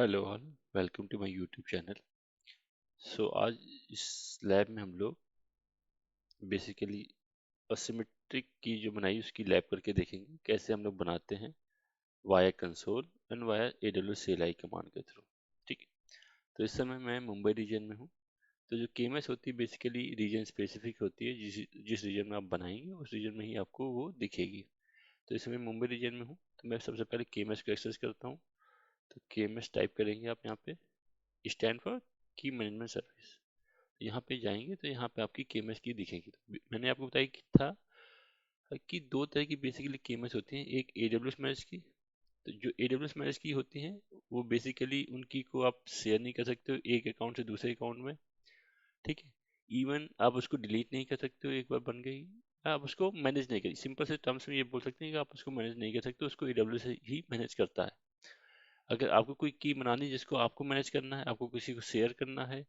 Hello all, welcome to my YouTube channel. आज इस lab में हम लोग बेसिकली असिमेट्रिक की जो बनाई उसकी लैब करके देखेंगे कैसे हम लोग बनाते हैं via console and via AWS CLI command के थ्रू। ठीक है। तो इस समय मैं मुंबई रीजन में हूँ। तो जो केएमएस होती है बेसिकली रीजन स्पेसिफिक होती है, जिस जिस रीजन में आप बनाएंगे उस रीजन में ही आपको वो दिखेगी। तो इस समय मुंबई रीजन में हूँ, तो मैं सबसे पहले केएमएस को एक्सेस करता हूँ। तो केएमएस टाइप करेंगे आप यहाँ पे, स्टैंड फॉर की मैनेजमेंट सर्विस। यहाँ पे जाएंगे तो यहाँ पे आपकी केएमएस की दिखेगी। तो मैंने आपको बताया कि था कि दो तरह की बेसिकली केएमएस होती हैं, एक AWS मैनेज की। तो जो AWS मैनेज की होती हैं वो बेसिकली उनकी को आप शेयर नहीं कर सकते हो एक अकाउंट से दूसरे अकाउंट में। ठीक है। इवन आप उसको डिलीट नहीं कर सकते हो, एक बार बन गई। आप उसको मैनेज नहीं करिए, सिंपल से टर्म्स में ये बोल सकते हैं कि आप उसको मैनेज नहीं कर सकते, उसको AWS ही मैनेज करता है। अगर आपको कोई की बनानी है जिसको आपको मैनेज करना है, आपको किसी को शेयर करना है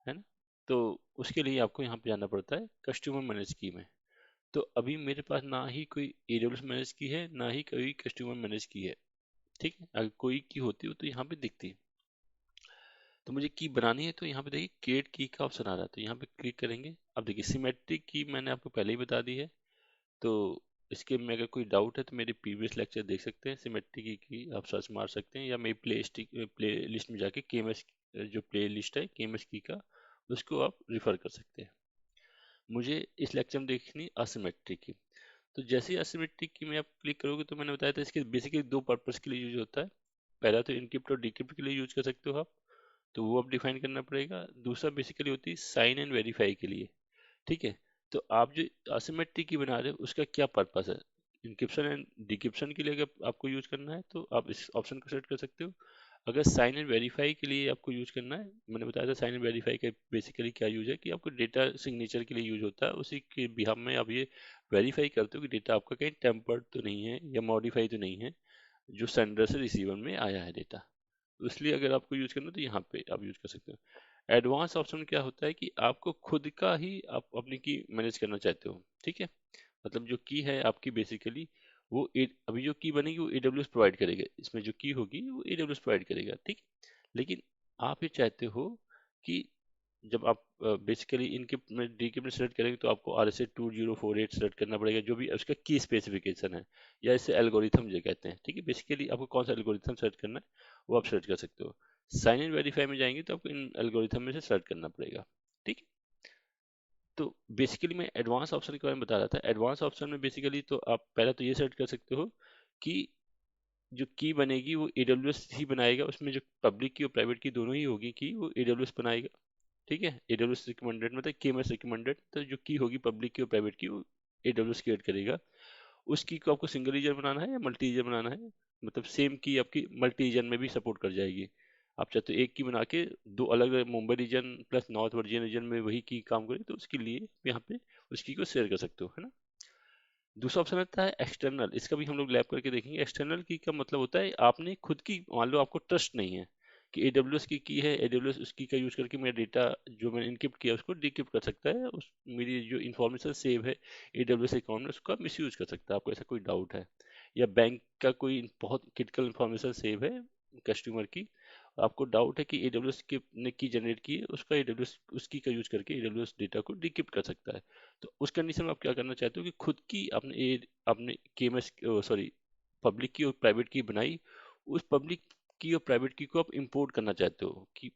ना, तो उसके लिए आपको यहाँ पे जाना पड़ता है कस्टमर मैनेज की में। तो अभी मेरे पास ना ही कोई AWS मैनेज की है, ना ही कोई कस्टमर मैनेज की है। ठीक है। अगर कोई की होती हो तो यहाँ पे दिखती है। तो मुझे की बनानी है, तो यहाँ पे देखिए क्रिएट की का ऑप्शन आ रहा है, तो यहाँ पे क्लिक करेंगे। अब देखिए सिमेट्रिक की मैंने आपको पहले ही बता दी है। तो इसके में अगर कोई डाउट है तो मेरे प्रीवियस लेक्चर देख सकते हैं। सिमेट्रिक की आप सर्च मार सकते हैं, या मेरी प्ले लिस्ट में जाके केएमएस जो प्ले लिस्ट है केएमएस की का, उसको आप रिफर कर सकते हैं। मुझे इस लेक्चर में देखनी असिमेट्रिक की। तो जैसे ही असिमेट्रिक की में आप क्लिक करोगे तो मैंने बताया था इसके बेसिकली दो पर्पस के लिए यूज होता है। पहला तो इनक्रिप्ट और डिक्रिप्ट के लिए यूज कर सकते हो आप, तो वो आप डिफाइन करना पड़ेगा। दूसरा बेसिकली होती है साइन एंड वेरीफाई के लिए। ठीक है। तो आप जो असिमेट्रिक की बना रहे हो उसका क्या पर्पस है, इंक्रिप्शन एंड डिक्रिप्शन के लिए अगर आपको यूज करना है तो आप इस ऑप्शन को सेलेक्ट कर सकते हो। अगर साइन एंड वेरीफाई के लिए आपको यूज करना है, मैंने बताया था साइन एंड वेरीफाई का बेसिकली क्या यूज है कि आपको डेटा सिग्नेचर के लिए यूज होता है, उसी के बिहाफ में आप ये वेरीफाई करते हो कि डेटा आपका कहीं टेम्पर्ड तो नहीं है या मॉडिफाई तो नहीं है, जो सेंडर से रिसीवर में आया है डेटा। तो इसलिए अगर आपको यूज करना है तो यहाँ पे आप यूज कर सकते हो। एडवांस ऑप्शन क्या होता है कि आपको खुद का ही आप अपनी की मैनेज करना चाहते हो। ठीक है। मतलब जो की है आपकी बेसिकली वो अभी जो की बनेगी वो AWS प्रोवाइड करेगा, इसमें जो की होगी वो AWS प्रोवाइड करेगा। ठीक। लेकिन आप ये चाहते हो कि जब आप बेसिकली इनके में डी के में सेलेक्ट करेंगे तो आपको RSA 2048 सेलेक्ट करना पड़ेगा, जो भी उसका की स्पेसिफिकेशन है, या इसे एल्गोरिथम जो कहते हैं। ठीक है। बेसिकली आपको कौन सा एल्गोरिथम सेलेक्ट करना है वो आप सेलेक्ट कर सकते हो। साइन इन वेरीफाई में जाएंगे तो आपको इन एल्गोरिथम में से सेलेक्ट करना पड़ेगा। ठीक है। तो बेसिकली मैं एडवांस ऑप्शन के बारे में बता रहा था। एडवांस ऑप्शन में बेसिकली तो आप पहले तो ये सेलेक्ट कर सकते हो कि जो की बनेगी वो AWS ही बनाएगा, उसमें जो पब्लिक की और प्राइवेट की दोनों ही होगी की वो AWS बनाएगा। ठीक है। AWS रिकमेंडेड मतलब KMS रिकमेंडेड, तो जो की होगी पब्लिक की और प्राइवेट की वो AWS क्रिएट करेगा। उस की को आपको सिंगल रीजन बनाना है या मल्टी रीजन बनाना है, मतलब सेम की आपकी मल्टी रीजन में भी सपोर्ट कर जाएगी। आप चाहते हो एक की बना के दो अलग अलग Mumbai region plus North Virginia region में वही की काम करे, तो उसके लिए यहाँ पे उस की को शेयर कर सकते हो, है ना। दूसरा ऑप्शन आता है एक्सटर्नल, इसका भी हम लोग लैब करके देखेंगे। एक्सटर्नल की का मतलब होता है आपने खुद की, मान लो आपको ट्रस्ट नहीं है कि AWS की है, AWS उसकी का यूज करके मेरा डेटा जो मैंने इनक्रिप्ट किया उसको डिक्रिप्ट कर सकता है, उस मेरी जो इन्फॉर्मेशन सेव है AWS अकाउंट में उसका मिसयूज कर सकता है, आपको ऐसा कोई डाउट है, या बैंक का कोई बहुत क्रिटिकल इन्फॉर्मेशन सेव है कस्टमर की, आपको डाउट है कि AWS के ने की जनरेट की है, उसका AWS उसकी का यूज करके AWS डेटा को डिक्रिप्ट कर सकता है। तो उस कंडीशन में आप क्या करना चाहते हो कि खुद की आपने केएमएस सॉरी पब्लिक की और प्राइवेट की बनाई, उस पब्लिक की और प्राइवेट की को आप इंपोर्ट करना चाहते हो कि,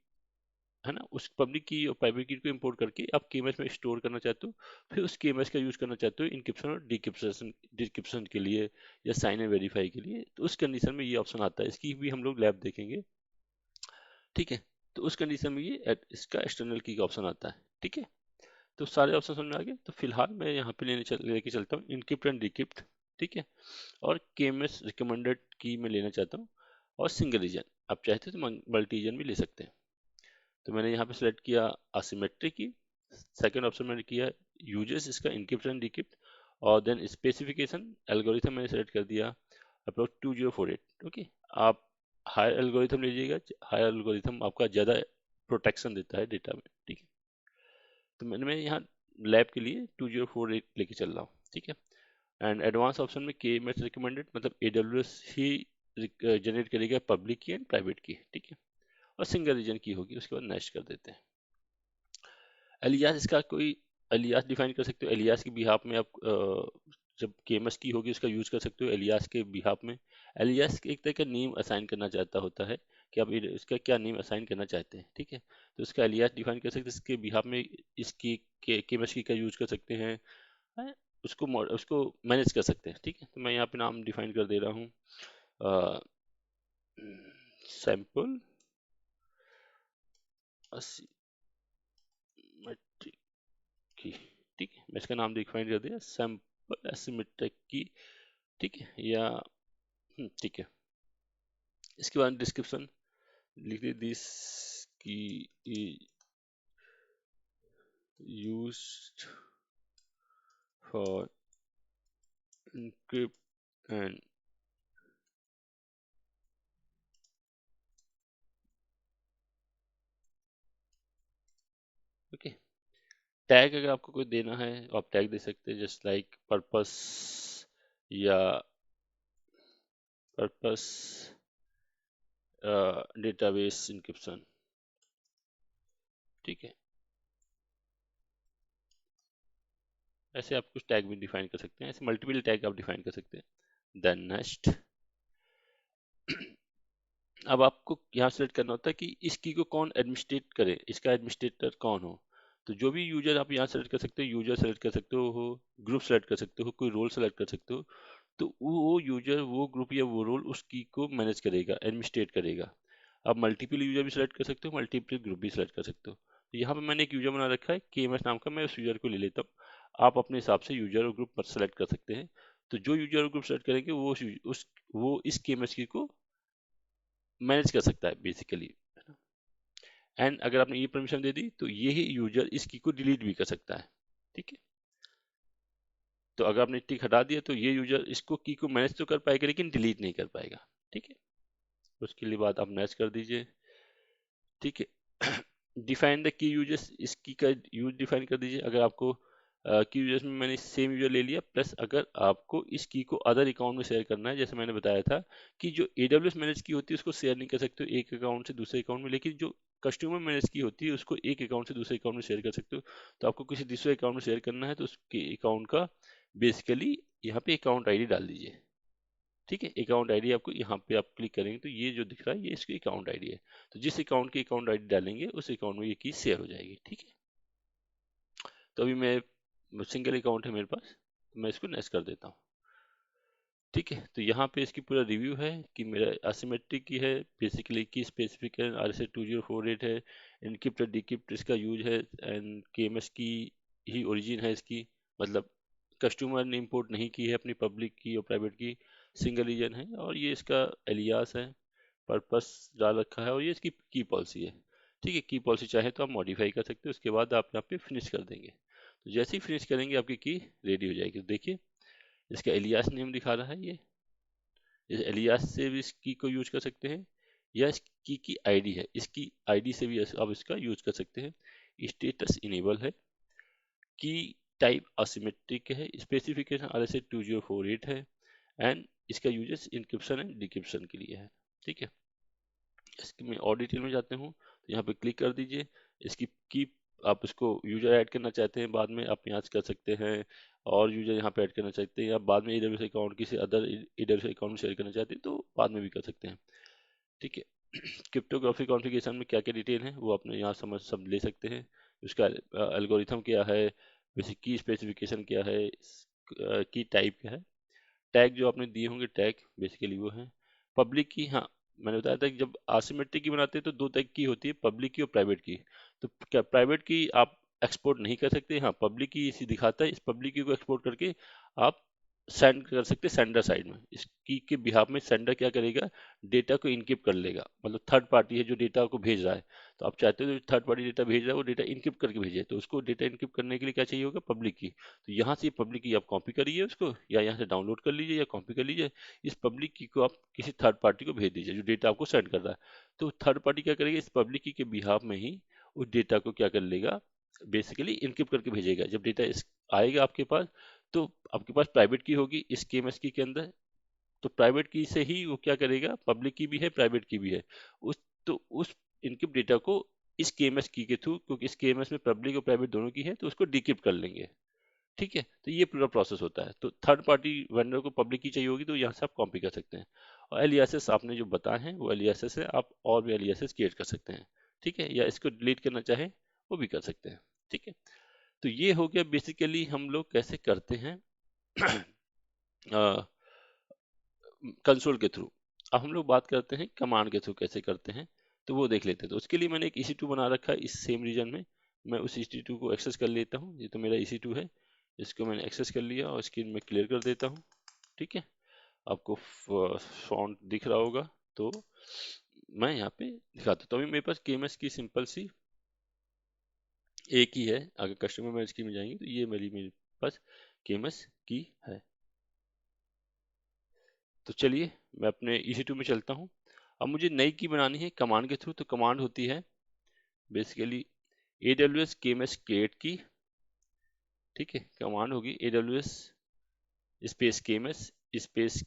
है ना, उस पब्लिक की और प्राइवेट की को इंपोर्ट करके आप केएमएस में स्टोर करना चाहते हो, फिर उस केएमएस का यूज करना चाहते हो इनक्रिप्शन और डिक्रिप्शन के लिए, या साइन एंड वेरीफाई के लिए। तो उस कंडीशन में ये ऑप्शन आता है, इसकी भी हम लोग लैब देखेंगे। ठीक है। तो उस कंडीशन में ये इसका एक्सटर्नल की का ऑप्शन आता है। ठीक है। तो सारे ऑप्शन समझ में आ गए। तो फिलहाल मैं यहाँ पे लेके चलता हूँ इनक्रिप्ट एंड डिक्रिप्ट। ठीक है। और केएमएस रिकमेंडेड की मैं लेना चाहता हूँ, और सिंगल रीजन। आप चाहते हो तो मल्टी रीजन भी ले सकते हैं। तो मैंने यहाँ पे सेलेक्ट किया असिमेट्रिक की। सेकंड ऑप्शन मैंने किया यूजेस इसका इनक्रिप्ट एंड डिक्रिप्ट, और देन स्पेसिफिकेशन एल्गोरिथम मैंने सेलेक्ट कर दिया अप्रोक्स 2048। ओके। आप हायर एल्गोरिथम लीजिएगा, हायर एल्गोरिथम आपका ज़्यादा प्रोटेक्शन देता है डेटा में। ठीक है। तो मैं यहाँ लैब के लिए 2048 लेके चल रहा हूँ। ठीक है। एंड एडवांस ऑप्शन में के एम एस रिकमेंडेड, मतलब AWS ही जनरेट करेगा पब्लिक की एंड प्राइवेट की। ठीक है। और सिंगल रीजन की होगी, उसके बाद नेक्स्ट कर देते हैं। एलियास, इसका कोई एलियास डिफाइन कर सकते हो, एलियास के बिहाफ में आप जब केमस की होगी उसका यूज कर सकते हो एलियास के बिहाफ में। एलियास एक तरह का नेम असाइन करना चाहता होता है कि आप उसका क्या नेम असाइन करना चाहते हैं, ठीक है। तो उसका एलियास डिफाइन कर सकते हैं, इसके बिहाफ में इसकी केमस की का यूज कर सकते हैं, हैं? उसको मैनेज कर सकते हैं, ठीक है। तो मैं यहाँ पे नाम डिफाइन कर दे रहा हूँ सैम्पल एसिमेट्रिक की, ठीक है। मैं इसका नाम डिफाइन कर दिया सैम्पल एसिमेट्रिक की, ठीक है। या ठीक है। इसके बाद डिस्क्रिप्शन लिख दिए, दिस की used for encrypt and okay. Tag अगर आपको कोई देना है आप टैग दे सकते हैं, जस्ट लाइक पर्पस या पर्पस डेटाबेस इंक्रिप्शन, ठीक है। ऐसे आप कुछ टैग भी डिफाइन कर सकते हैं, ऐसे मल्टीपल टैग आप डिफाइन कर सकते हैं। देन नेक्स्ट, अब आपको यहाँ सेलेक्ट करना होता है कि इस की को कौन एडमिनिस्ट्रेट करे, इसका एडमिनिस्ट्रेटर कौन हो। तो जो भी यूजर आप यहाँ सेलेक्ट कर सकते हो, यूजर सेलेक्ट कर सकते हो, ग्रुप सेलेक्ट कर सकते हो, कोई रोल सेलेक्ट कर सकते हो। तो वो यूजर वो ग्रुप या वो रोल उस की को मैनेज करेगा, एडमिनिस्ट्रेट करेगा। आप मल्टीपल यूजर भी सेलेक्ट कर सकते हो, मल्टीपल ग्रुप भी सेलेक्ट कर सकते हो। तो यहाँ पे मैंने एक यूजर बना रखा है KMS नाम का, मैं उस यूजर को ले लेता हूँ। आप अपने हिसाब से यूजर और ग्रुप सेलेक्ट कर सकते हैं। तो जो यूजर और ग्रुप सेलेक्ट करेंगे वो इस KMS की को मैनेज कर सकता है बेसिकली। एंड अगर आपने ये परमिशन दे दी तो ये ही यूजर इस की को डिलीट भी कर सकता है, ठीक है। तो अगर आपने टिक हटा दिया तो ये यूजर इसको की को मैनेज तो कर पाएगा लेकिन डिलीट नहीं कर पाएगा, ठीक है। उसके लिए बात आप मैच कर दीजिए, ठीक है। डिफाइन द की यूजर्स, इस की का यूज डिफाइन कर दीजिए। अगर आपको की यूजर्स में मैंने सेम यूजर ले लिया, प्लस अगर आपको इस की को अदर अकाउंट में शेयर करना है, जैसे मैंने बताया था कि जो AWS मैनेज की होती है उसको शेयर नहीं कर सकते हो एक अकाउंट से दूसरे अकाउंट में, लेकिन जो कस्टमर मैनेज की होती है उसको एक अकाउंट से दूसरे अकाउंट में शेयर कर सकते हो। तो आपको किसी दूसरे अकाउंट में शेयर करना है तो उसके अकाउंट का बेसिकली यहाँ पे अकाउंट आईडी डाल दीजिए, ठीक है। अकाउंट आईडी आपको यहाँ पे आप क्लिक करेंगे तो ये जो दिख रहा है ये इसकी अकाउंट आईडी है। तो जिस अकाउंट की अकाउंट आईडी डालेंगे उस अकाउंट में ये की शेयर हो जाएगी, ठीक है। तो अभी मैं सिंगल अकाउंट है मेरे पास, तो मैं इसको नेक्स्ट कर देता हूँ, ठीक है। तो यहाँ पे इसकी पूरा रिव्यू है कि मेरा एसिमेट्रिक की है, बेसिकली की स्पेसिफिकेशन RSA 2048 है, इनक्रिप्ट डिक्रिप्ट इसका यूज है, एंड KMS की ही ओरिजिन है इसकी, मतलब कस्टमर ने इंपोर्ट नहीं की है अपनी पब्लिक की और प्राइवेट की, सिंगल रीजन है। और ये इसका एलियास है, पर्पस डाल रखा है, और ये इसकी की पॉलिसी है, ठीक है। की पॉलिसी चाहे तो आप मॉडिफाई कर सकते हो, उसके बाद आप यहाँ पे फिनिश कर देंगे। तो जैसे ही फिनिश करेंगे आपकी की रेडी हो जाएगी। तो देखिए इसका एलियास नेम दिखा रहा है, ये इस एलियास से भी इस की को यूज कर सकते हैं, या इस की आईडी है, इसकी आईडी से भी आप इसका यूज कर सकते हैं। स्टेटस इनेबल है, की टाइप असिमेट्रिक है, स्पेसिफिकेशन RSA 2048 है, एंड इसका यूजेस इंक्रिप्शन एंड डिक्रिप्शन के लिए है, ठीक है। इसकी मैं और डिटेल में जाते हूँ तो यहाँ पे क्लिक कर दीजिए। इसकी की आप इसको यूजर ऐड करना चाहते हैं बाद में आप यहाँ से कर सकते हैं, और यूजर यहाँ पे ऐड करना चाहते हैं, या बाद में AWS अकाउंट किसी अदर AWS अकाउंट में शेयर करना चाहते हैं तो बाद में भी कर सकते हैं, ठीक है। क्रिप्टोग्राफी कॉन्फ़िगरेशन में क्या क्या डिटेल है वो अपने यहाँ समझ सब ले सकते हैं। उसका एल्गोरिथम क्या है, बेसिक की स्पेसिफिकेशन क्या है, की टाइप क्या है, टैग जो आपने दिए होंगे टैग बेसिकली वो है। पब्लिक की, हाँ मैंने बताया था कि जब एसिमेट्रिक की बनाते हैं तो दो टाइप की होती है, पब्लिक की और प्राइवेट की। तो क्या प्राइवेट की आप एक्सपोर्ट नहीं कर सकते, हाँ पब्लिक की इसी दिखाता है, इस पब्लिक की को एक्सपोर्ट करके आप सेंड कर सकते हैं सेंडर साइड में। इस की के बिहाफ में सेंडर क्या करेगा, डेटा को इनक्रिप्ट कर लेगा, मतलब थर्ड पार्टी है जो डेटा को भेज रहा है। तो आप चाहते हो जो थर्ड पार्टी डेटा भेज रहा है वो डेटा इनक्रिप्ट करके भेजे, तो उसको डेटा इनक्रिप्ट करने के लिए क्या चाहिए होगा, पब्लिक की। तो यहाँ से पब्लिक की आप कॉपी करिए उसको, या यहाँ से डाउनलोड कर लीजिए या कॉपी कर लीजिए। इस पब्लिक की को आप किसी थर्ड पार्टी को भेज दीजिए जो डेटा आपको सेंड कर रहा है। तो थर्ड पार्टी क्या करेगा, इस पब्लिक की के बिहाफ में ही उस डेटा को क्या कर लेगा, बेसिकली इनक्रिप्ट करके भेजेगा। जब डेटा आएगा आपके पास तो आपके पास प्राइवेट की होगी इस KMS की के अंदर, तो प्राइवेट की से ही वो क्या करेगा, पब्लिक की भी है प्राइवेट की भी है, उस तो उस इनक्रिप्ट डेटा को इस केएमएस की के थ्रू, क्योंकि इस केएमएस में पब्लिक और प्राइवेट दोनों की है, तो उसको डिक्रिप्ट कर लेंगे। ठीक है, तो ये पूरा प्रोसेस होता है। तो थर्ड पार्टी वेंडर को पब्लिक की चाहिए होगी, तो यहाँ से आप कॉपी कर सकते हैं। और एलियासेस आपने जो बताए हैं वो एलियासेस है, आप और भी एलियासेस क्रिएट कर सकते हैं। ठीक है, या इसको डिलीट करना चाहें वो भी कर सकते हैं। ठीक है, तो ये हो गया बेसिकली हम लोग कैसे करते हैं कंसोल के थ्रू। अब हम लोग बात करते हैं कमांड के थ्रू कैसे करते हैं, तो वो देख लेते हैं। तो उसके लिए मैंने एक EC2 बना रखा है इस सेम रीजन में। मैं उस EC2 को एक्सेस कर लेता हूँ। ये तो मेरा EC2 है, इसको मैंने एक्सेस कर लिया और स्क्रीन में क्लियर कर देता हूँ। ठीक है, आपको फॉन्ट दिख रहा होगा, तो मैं यहाँ पे दिखाता हूँ। तो अभी मेरे पास केएमएस की सिंपल सी एक ही है। अगर कस्टमर मैनेज की में जाएंगे तो ये मेरे पास केएमएस की है। तो चलिए मैं अपने EC2 में चलता हूँ। अब मुझे नई की बनानी है कमांड के थ्रू। तो कमांड होती है बेसिकली AWS KMS create की। ठीक है, कमांड होगी AWS space KMS space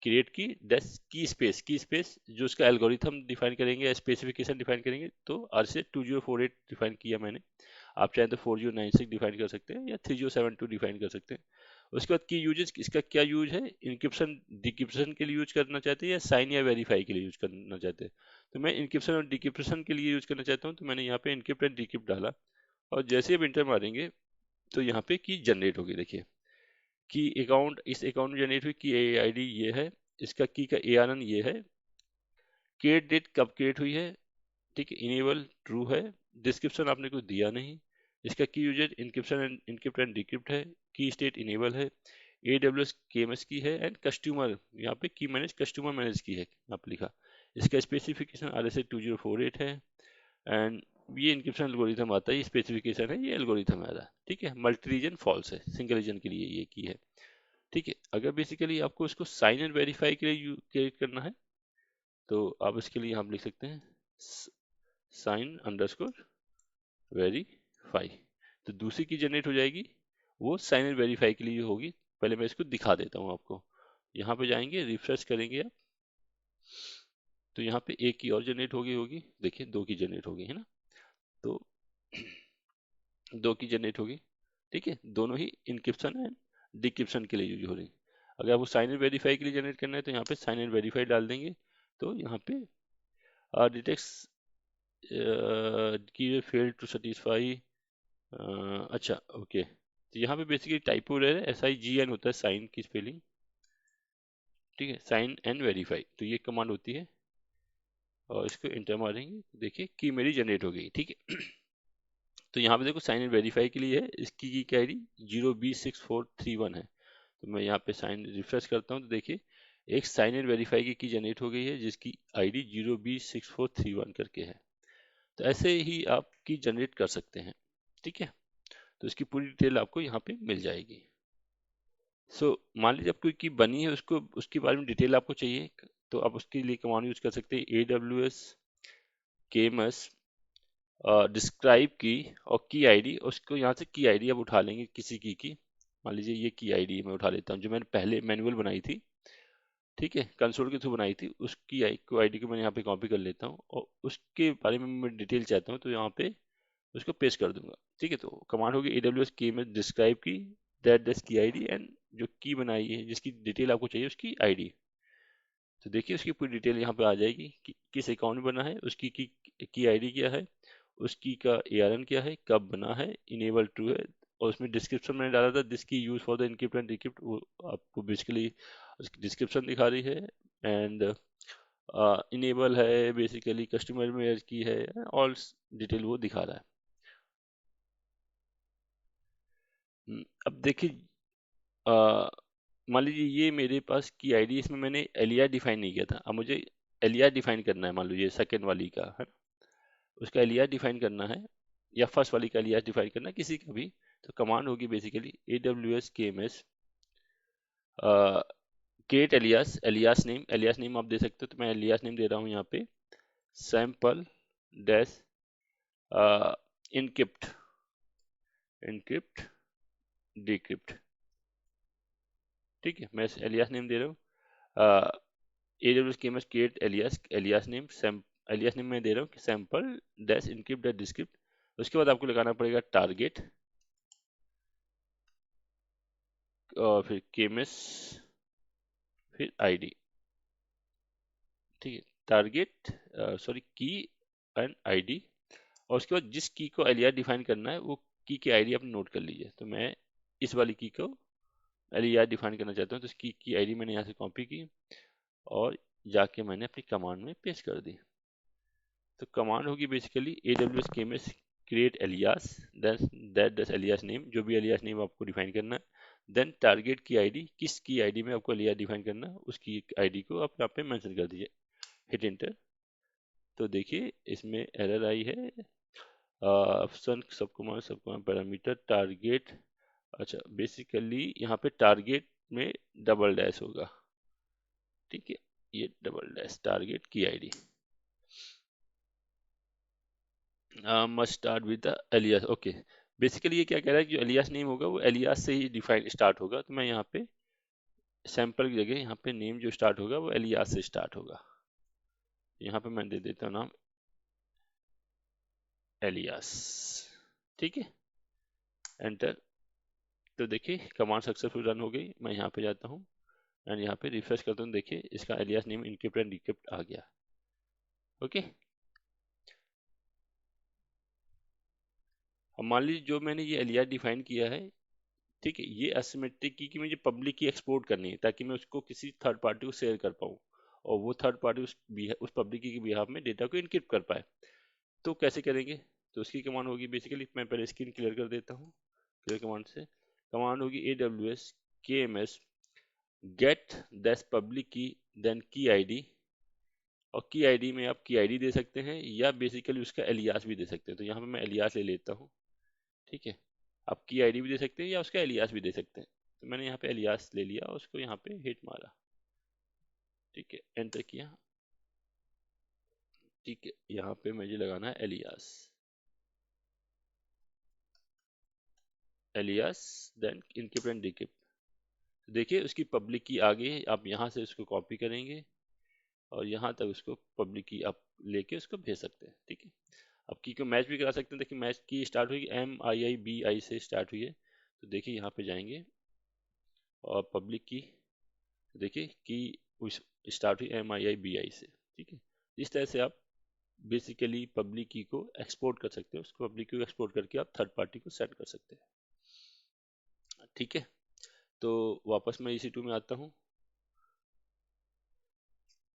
create की स्पेस जो उसका एल्गोरिथम डिफाइन करेंगे या स्पेसिफिकेशन डिफाइन करेंगे। तो RC 2048 डिफाइन किया मैंने। आप चाहें तो 4096 डिफाइन कर सकते हैं या 3072 डिफाइन कर सकते हैं। उसके बाद की यूजेस, इसका क्या यूज है, इंक्रिप्शन डिक्रिप्शन के लिए यूज करना चाहते हैं या साइन या वेरीफाई के लिए यूज करना चाहते हैं। तो मैं इंक्रिप्शन और डिक्रिप्शन के लिए यूज करना चाहता हूँ, तो मैंने यहाँ पे इंक्रिप्ट एंड डिक्रिप्ट डाला। और जैसे अब इंटर मारेंगे तो यहाँ पे की जनरेट होगी। देखिए की अकाउंट, इस अकाउंट में जनरेट हुई की ID ये है, इसका की का ARN ये है, क्रिएट डेट कब क्रिएट हुई है। ठीक है, इनेबल ट्रू है, डिस्क्रिप्शन आपने कुछ दिया नहीं, इसका की user encryption and encrypt and decrypt है, की स्टेट इनेबल है, AWS KMS की है, एंड कस्टमर यहाँ पे की मैनेज कस्टमर मैनेज की है आप लिखा। इसका स्पेसिफिकेशन RSA 2048 है, एंड ये इंक्रिप्शन एल्गोरिथम आता है, ये स्पेसिफिकेशन है, ये एल्गोरिथम आ रहा है। ठीक है, मल्टी रीजन फॉल्स है, सिंगल रीजन के लिए ये की है। ठीक है, अगर बेसिकली आपको इसको साइन एंड वेरीफाई के लिए क्रिएट करना है, तो आप इसके लिए हम लिख सकते हैं साइन अंडरस्कोर वेरीफाई। तो दूसरी की जनरेट हो जाएगी, वो साइन एंड वेरीफाई के लिए होगी। पहले मैं इसको दिखा देता हूँ आपको। यहाँ पे जाएंगे, रिफ्रेश करेंगे आप, तो यहाँ पे एक की और जनरेट होगी। देखिए दो की जनरेट होगी, है ना। तो दो की जनरेट होगी। ठीक है, दोनों ही इनक्रिप्शन एंड डिक्रिप्शन के लिए यूज हो रही है। अगर आपको साइन एंड वेरीफाई के लिए जनरेट करना है तो यहाँ पे साइन एंड वेरीफाई डाल देंगे। तो यहाँ पे डिटेक्ट्स की फेल टू सेटिस्फाई। अच्छा ओके, तो यहाँ पे बेसिकली टाइपो रह है, SIGN होता है साइन की स्पेलिंग। ठीक है, साइन एंड वेरीफाई, तो ये कमांड होती है। और इसको इंटर मारेंगे, देखिए की मेरी जनरेट हो गई। ठीक है तो यहाँ पे देखो साइन एंड वेरीफाई के लिए है, इसकी की ID 0B6431 है। तो मैं यहाँ पे साइन रिफ्रेश करता हूँ, तो देखिए एक साइन एंड वेरीफाई की जनरेट हो गई है, जिसकी ID 0B6431 करके है। तो ऐसे ही आप की जनरेट कर सकते हैं। ठीक है, तो इसकी पूरी डिटेल आपको यहाँ पे मिल जाएगी। मान लीजिए आपको की बनी है, उसको उसके बारे में डिटेल आपको चाहिए, तो आप उसके लिए कमांड यूज कर सकते हैं AWS KMS डिस्क्राइब की और की ID। उसको यहाँ से की ID आप उठा लेंगे किसी की। मान लीजिए ये की ID मैं उठा लेता हूँ, जो मैंने पहले मैनुअल बनाई थी। ठीक है, कंसोल के थ्रू बनाई थी, उसकी ID को मैंने यहाँ पे कॉपी कर लेता हूँ और उसके बारे में मैं डिटेल चाहता हूँ, तो यहाँ पे उसको पेस्ट कर दूंगा। ठीक है, तो कमांड होगी AWS KMS डिस्क्राइब की दैट की ID एंड जो की बनाई है, जिसकी डिटेल आपको चाहिए उसकी ID। तो देखिए उसकी पूरी डिटेल यहाँ पे आ जाएगी कि किस अकाउंट में बना है, उसकी की ID क्या है, उसकी का ARN क्या है, कब बना है, इनेबल ट्रू है। और उसमें डिस्क्रिप्शन मैंने डाला था दिस की use for the encrypt and decrypt, वो आपको बेसिकली उसकी डिस्क्रिप्शन दिखा रही है। एंड इनेबल है, बेसिकली कस्टमर में की है, ऑल डिटेल वो दिखा रहा है। अब देखिए मान लीजिए ये मेरे पास की ID, इसमें मैंने LER डिफाइन नहीं किया था। अब मुझे LER डिफाइन करना है, मान लीजिए सेकेंड वाली का है, उसका LER डिफाइन करना है, या फर्स्ट वाली का LER डिफाइन करना है, किसी का भी। तो कमांड होगी basically AWS KMS create alias name आप दे सकते हो। तो मैं एलियास नेम दे रहा हूँ यहाँ पे sample dash encrypt encrypt decrypt. ठीक है, मैं एलियास नेम दे रहा हूँ AWS KMS create alias name alias name मैं दे रहा हूँ कि sample dash encrypt dash decrypt. उसके बाद आपको लगाना पड़ेगा टारगेट और फिर केमिस फिर आईडी। ठीक है, टारगेट सॉरी की एंड आईडी, और उसके बाद जिस की को एलियास डिफाइन करना है वो की की आईडी आप नोट कर लीजिए। तो मैं इस वाली की को एलियास डिफाइन करना चाहता हूँ, तो इसकी की आईडी मैंने यहाँ से कॉपी की और जाके मैंने अपनी कमांड में पेस्ट कर दी। तो कमांड होगी basically AWS KMS create alias that does alias name, जो भी alias name आपको डिफाइन करना है। देन टारगेट की आईडी, किस की आईडी में आपको alias डिफाइन करना है उसकी आईडी को आप यहाँ पे मेंशन कर दीजिए, हिट एंटर। तो देखिए इसमें एरर आई है, ऑप्शन सब कमांड पैरामीटर टारगेट। अच्छा, बेसिकली यहाँ पे टारगेट में डबल डैश होगा। ठीक है, ये डबल डैश टारगेट की ID must start with the alias. Okay, basically ये क्या कह रहा है कि जो एलियास नेम होगा वो एलियास से ही डिफाइन स्टार्ट होगा। तो मैं यहाँ पे सैंपल की जगह यहाँ पे नेम जो स्टार्ट होगा वो एलियास से स्टार्ट होगा। यहाँ पे मैं दे देता हूँ नाम एलियास। ठीक है, एंटर। तो देखिए कमांड सक्सेसफुल रन हो गई। मैं यहाँ पे जाता हूँ एंड यहाँ पे रिफ्रेश करता हूँ, देखिए इसका alias name encrypt and decrypt आ गया। ओके, अब मान लीजिए जो मैंने ये एलियास डिफाइन किया है, ठीक है, ये एसिमेट्रिक की मुझे पब्लिक की एक्सपोर्ट करनी है ताकि मैं उसको किसी थर्ड पार्टी को शेयर कर पाऊँ और वो थर्ड पार्टी उस पब्लिक की बिहाफ में डेटा को इनक्रिप्ट कर पाए। तो कैसे करेंगे? तो उसकी कमांड होगी बेसिकली, मैं पहले स्क्रीन क्लियर कर देता हूँ। क्लियर कमांड से कमांड होगी AWS KMS get that public की देन की आईडी, और की आईडी में आप की आईडी दे सकते हैं या बेसिकली उसका एलियास भी दे सकते हैं। तो यहाँ पे मैं एलियास ले लेता हूँ। ठीक है, आप की आईडी भी दे सकते हैं या उसका एलियास भी दे सकते हैं। तो मैंने यहाँ पे एलियास ले लिया और उसको यहाँ पे हिट मारा। ठीक है, एंटर किया। ठीक है, यहाँ पे मुझे लगाना है alias, alias then encrypt and decrypt. देखिए उसकी पब्लिक की आ गई है, आप यहाँ से उसको कॉपी करेंगे और यहाँ तक उसको पब्लिक की आप लेके उसको भेज सकते हैं। ठीक है, अब की को मैच भी करा सकते हैं। देखिए मैच की स्टार्ट हुई MIIBI से स्टार्ट हुई है। तो देखिए यहाँ पे जाएंगे और पब्लिक की देखिए कि स्टार्ट हुई MIIBI से। ठीक है, इस तरह से आप बेसिकली पब्लिक की को एक्सपोर्ट कर सकते हैं, उसको पब्लिक की को एक्सपोर्ट करके आप थर्ड पार्टी को सेट कर सकते हैं। ठीक है, तो वापस मैं EC2 में आता हूँ।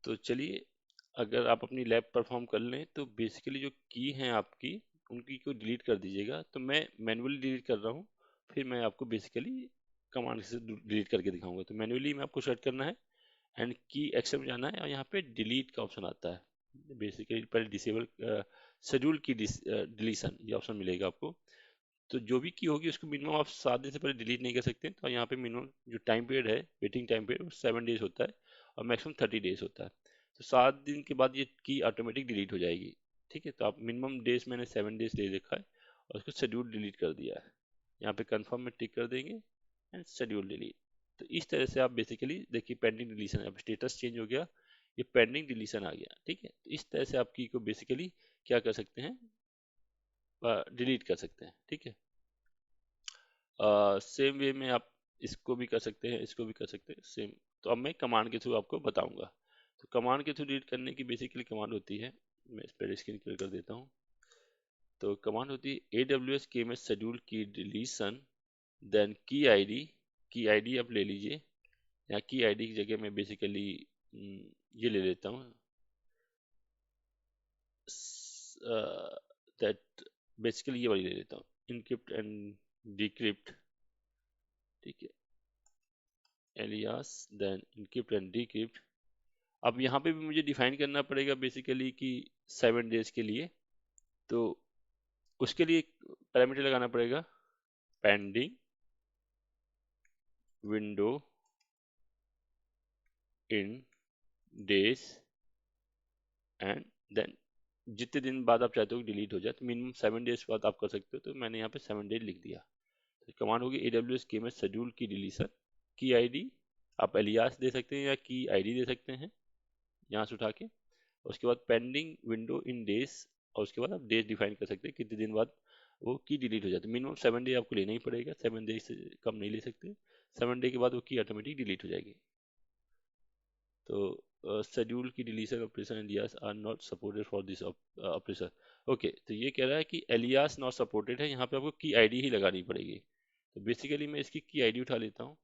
तो चलिए, अगर आप अपनी लैब परफॉर्म कर लें तो बेसिकली जो की हैं आपकी उनकी को डिलीट कर दीजिएगा। तो मैं मैनुअली डिलीट कर रहा हूँ, फिर मैं आपको बेसिकली कमांड से डिलीट करके दिखाऊंगा। तो मैनुअली में आपको सेट करना है एंड की एक्शन में जाना है और यहाँ पे डिलीट का ऑप्शन आता है। बेसिकली पहले डिसेबल शेड्यूल की डिलीशन ये ऑप्शन मिलेगा आपको। तो जो भी की होगी उसको मिनिमम आप 7 दिन से पहले डिलीट नहीं कर सकते। तो यहाँ पे मिनिमम जो टाइम पीरियड है, वेटिंग टाइम पीरियड, वो 7 डेज होता है और मैक्सिमम 30 डेज होता है। तो 7 दिन के बाद ये की ऑटोमेटिक डिलीट हो जाएगी। ठीक है, तो आप मिनिमम डेज मैंने 7 डेज ले रखा है और उसको शेड्यूल डिलीट कर दिया है। यहाँ पे कन्फर्म में टिक कर देंगे एंड शेड्यूल डिलीट। तो इस तरह से आप बेसिकली देखिए पेंडिंग डिलीशन, अब स्टेटस चेंज हो गया, ये पेंडिंग डिलीशन आ गया। ठीक है, तो इस तरह से आप की को बेसिकली क्या कर सकते हैं, डिलीट कर सकते हैं। ठीक है, सेम वे में आप इसको भी कर सकते हैं, इसको भी कर सकते हैं सेम। तो अब मैं कमांड के थ्रू आपको बताऊंगा। तो कमांड के थ्रू डिलीट करने की बेसिकली कमांड होती है, मैं इस पर स्क्रीन क्लियर कर देता हूँ। तो कमांड होती है AWS KMS शेड्यूल की डिलीशन देन की आईडी आप ले लीजिए। यहाँ की आईडी की जगह मैं बेसिकली ये ले लेता हूँ, दैट बेसिकली ये वाली ले लेता हूँ, इनक्रिप्ट एंड डिक्रिप्ट। ठीक है, alias then encrypt and decrypt. अब यहाँ पे भी मुझे डिफाइन करना पड़ेगा बेसिकली कि 7 डेज के लिए। तो उसके लिए पैरामीटर लगाना पड़ेगा pending window in days and then जितने दिन बाद आप चाहते हो डिलीट हो जाए, तो मिनिमम 7 डेज बाद आप कर सकते हो। तो मैंने यहाँ पे 7 डेज लिख दिया। तो कमांड होगी AWS KMS शेड्यूल की डिलीशन। की आईडी आप एलियास दे सकते हैं या की आईडी दे सकते हैं यहाँ से उठा के। उसके बाद पेंडिंग विंडो इन डेज, और उसके बाद आप डेज डिफाइन कर सकते हैं कितने दिन बाद वो की डिलीट हो जाती है। मिनिमम 7 डे आपको लेना ही पड़ेगा, 7 डे से कम नहीं ले सकते। 7 डे के बाद वो की ऑटोमेटिक डिलीट हो जाएगी। तो शेड्यूल की deletion operation alias are not supported for this operation. Okay, तो ये कह रहा है कि एलियास नॉट सपोर्टेड है, यहाँ पे आपको की आईडी ही लगानी पड़ेगी। तो बेसिकली मैं इसकी की आईडी उठा लेता हूँ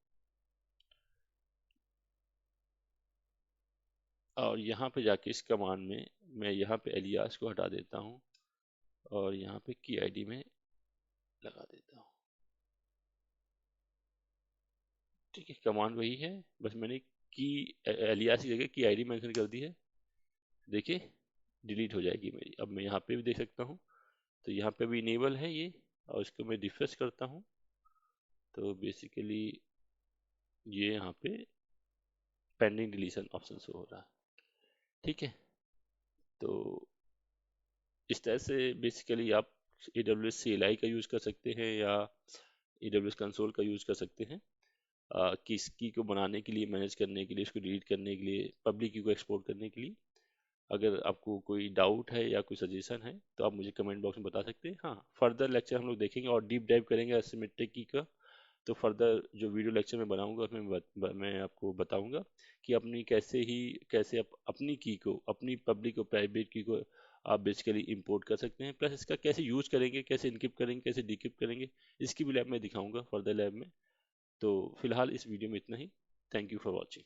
और यहाँ पे जाके इस कमांड में मैं यहाँ पे एलियास को हटा देता हूँ और यहाँ पे की आईडी में लगा देता हूँ। ठीक है, कमांड वही है, बस मैंने की एलियास की जगह की आईडी मेंशन कर दी है। देखिए डिलीट हो जाएगी मेरी। अब मैं यहाँ पे भी देख सकता हूँ, तो यहाँ पे भी इनेबल है ये, और इसको मैं रिफ्रेश करता हूँ तो बेसिकली ये यहाँ पे पेंडिंग डिलीशन ऑप्शन शो हो रहा है। ठीक है, तो इस तरह से बेसिकली आप AWS CLI का यूज़ कर सकते हैं या AWS कंसोल का यूज़ कर सकते हैं किस की को बनाने के लिए, मैनेज करने के लिए, उसको डिलीट करने के लिए, पब्लिक की को एक्सपोर्ट करने के लिए। अगर आपको कोई डाउट है या कोई सजेशन है तो आप मुझे कमेंट बॉक्स में बता सकते हैं। हाँ, फर्दर लेक्चर हम लोग देखेंगे और डीप डाइव करेंगे एसिमेट्रिक की का। तो फर्दर जो वीडियो लेक्चर मैं बनाऊंगा उसमें मैं आपको बताऊंगा कि कैसे आप अपनी की को, अपनी पब्लिक और प्राइवेट की को आप बेसिकली इंपोर्ट कर सकते हैं, प्लस इसका कैसे यूज करेंगे, कैसे इनक्रिप्ट करेंगे, कैसे डिक्रिप्ट करेंगे, इसकी भी लैब में दिखाऊंगा फर्दर लैब में। तो फिलहाल इस वीडियो में इतना ही। Thank you for watching.